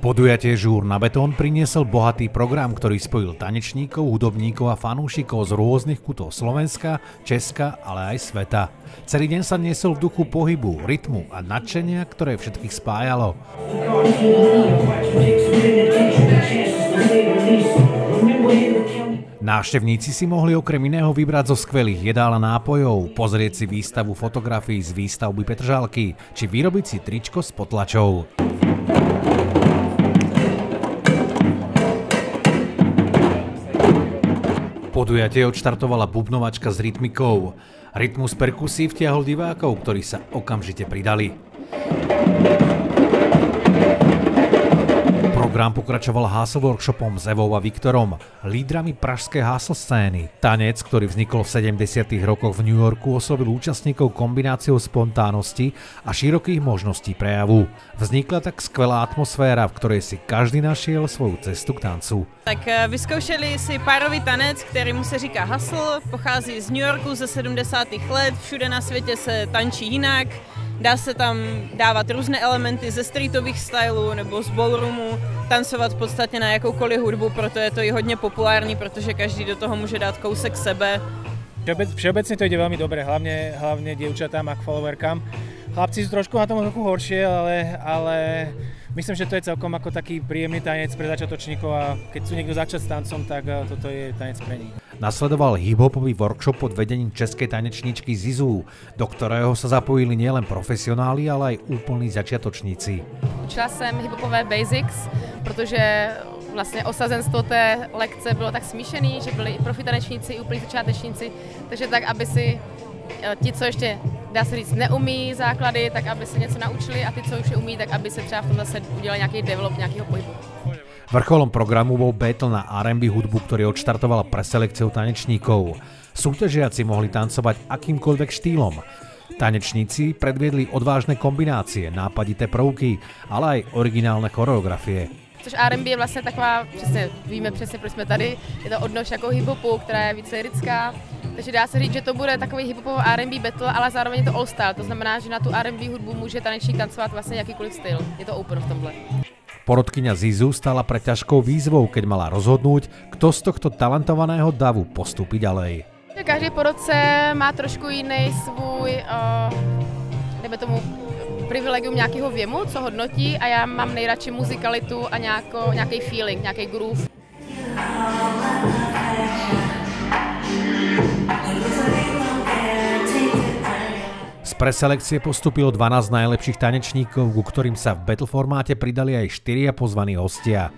Podujatie Žúr na betón priniesol bohatý program, ktorý spojil tanečníkov, hudobníkov a fanúšikov z rôznych kútov Slovenska, Česka, ale aj sveta. Celý deň sa niesol v duchu pohybu, rytmu a nadšenia, ktoré všetkých spájalo. Návštevníci si mohli okrem iného vybrať zo skvelých jedál a nápojov, pozrieť si výstavu fotografií z výstavby Petržalky, či vyrobiť si tričko s potlačou. Podujatie odštartovala bubnovačka s rytmikou. Rytmus perkusí vtiahol divákov, ktorí sa okamžite pridali. Program pokračoval hustle workshopom s Evou a Viktorom, lídrami pražskej hustle scény. Tanec, ktorý vznikol v 70. rokoch v New Yorku, oslovil účastníkov kombináciou spontánnosti a širokých možností prejavu. Vznikla tak skvelá atmosféra, v ktorej si každý našiel svoju cestu k tancu. Tak vyzkoušeli si párový tanec, kterému se říká hustle, pochází z New Yorku ze 70. let, všude na světě se tančí jinak. Dá se tam dávat různé elementy ze streetových stylů nebo z ballroomu, tancovat v podstatě na jakoukoliv hudbu, proto je to i hodně populární, protože každý do toho může dát kousek sebe. Všeobecne to ide veľmi dobre, hlavne dievčatám a k followerkám. Chlapci sú trošku na tom trochu horšie, ale myslím, že to je celkom ako taký príjemný tanec pre začiatočníkov a keď sú niekto začať s tancom, tak toto je tanec pre nich. Nasledoval hip-hopový workshop pod vedením českej tanečníčky Zizu, do ktorého sa zapojili nielen profesionáli, ale aj úplní začiatočníci. Učila jsem hip-hopové basics, protože vlastně osazenstvo té lekce bylo tak smíšený, že byli i profi tanečníci, i úplní začátečníci, takže tak, aby si ti, co ještě, dá se říct, neumí základy, tak aby se něco naučili a ty, co už je umí, tak aby se třeba v tom zase udělali nějaký develop nějakého pohybu. Vrcholom programu bol battle na R&B hudbu, ktorý odštartovala preselekciou tanečníkov. Súťažiaci mohli tancovať akýmkoľvek štýlom. Tanečníci predviedli odvážne kombinácie, nápadité prvky, ale aj originálne choreografie. Což R&B je vlastně taková, přesně, víme přesně, proč jsme tady, je to odnož jako hip-hopu, která je více lirická, takže dá se říct, že to bude takový hip-hopový R&B battle, ale zároveň je to all style, to znamená, že na tu R&B hudbu může tanečník tancovat vlastně jakýkoliv styl, je to open v tomhle. Porodkyňa Zizu stala pred ťažkou výzvou, keď mala rozhodnúť, kto z tohto talentovaného davu postúpi ďalej. Každý porodce má trošku jiný svůj, dejme tomu, privilegium nějakého věmu, co hodnotí a já mám nejradši muzikalitu a nějaký feeling, nějaký groove. Z preselekcie postúpilo 12 najlepších tanečníkov, ku ktorým sa v battle formáte pridali aj 4 pozvaní hostia.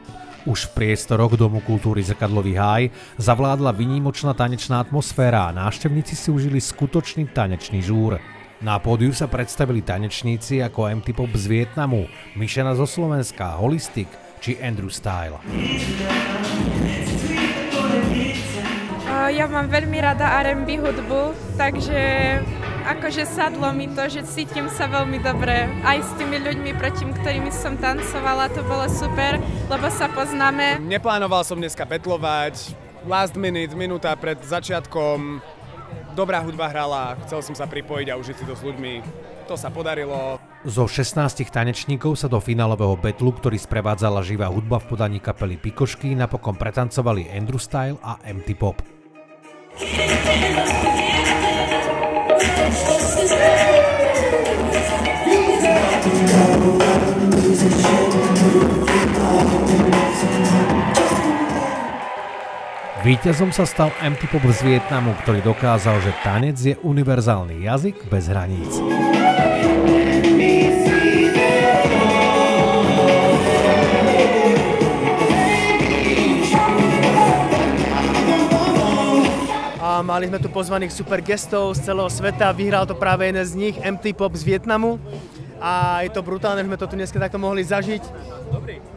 Už v priestoroch Domu kultúry Zrkadlový háj zavládla výnimočná tanečná atmosféra a návštevníci si užili skutočný tanečný žúr. Na pódiu sa predstavili tanečníci ako MT Pop z Vietnamu, Myšena zo Slovenska, Holistic či Andrew Style. Ja mám veľmi rada R&B hudbu, takže akože sadlo mi to, že cítim sa veľmi dobre. Aj s tými ľuďmi, proti ktorými som tancovala, to bolo super, lebo sa poznáme. Neplánoval som dneska betlovať, last minute, minúta pred začiatkom, dobrá hudba hrala, chcel som sa pripojiť a užiť si to s ľuďmi. To sa podarilo. Zo 16 tanečníkov sa do finálového battlu, ktorý sprevádzala živá hudba v podaní kapely Pikošky, napokon pretancovali Andrew Style a MT Pop. Víťazom sa stal MT Pop z Vietnamu, ktorý dokázal, že tanec je univerzálny jazyk bez hraníc. A mali sme tu pozvaných super gestov z celého sveta, vyhral to práve jeden z nich, MT Pop z Vietnamu. A je to brutálne, že sme to tu dneska takto mohli zažiť.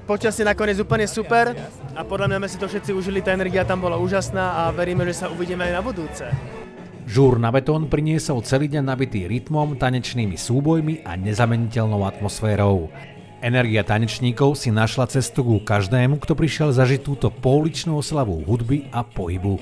Počasie nakoniec úplne super a podľa mňa sme si to všetci užili, tá energia tam bola úžasná a veríme, že sa uvidíme aj na budúce. Žúr na betón priniesol celý deň nabitý rytmom, tanečnými súbojmi a nezameniteľnou atmosférou. Energia tanečníkov si našla cestu ku každému, kto prišiel zažiť túto pouličnú oslavu hudby a pohybu.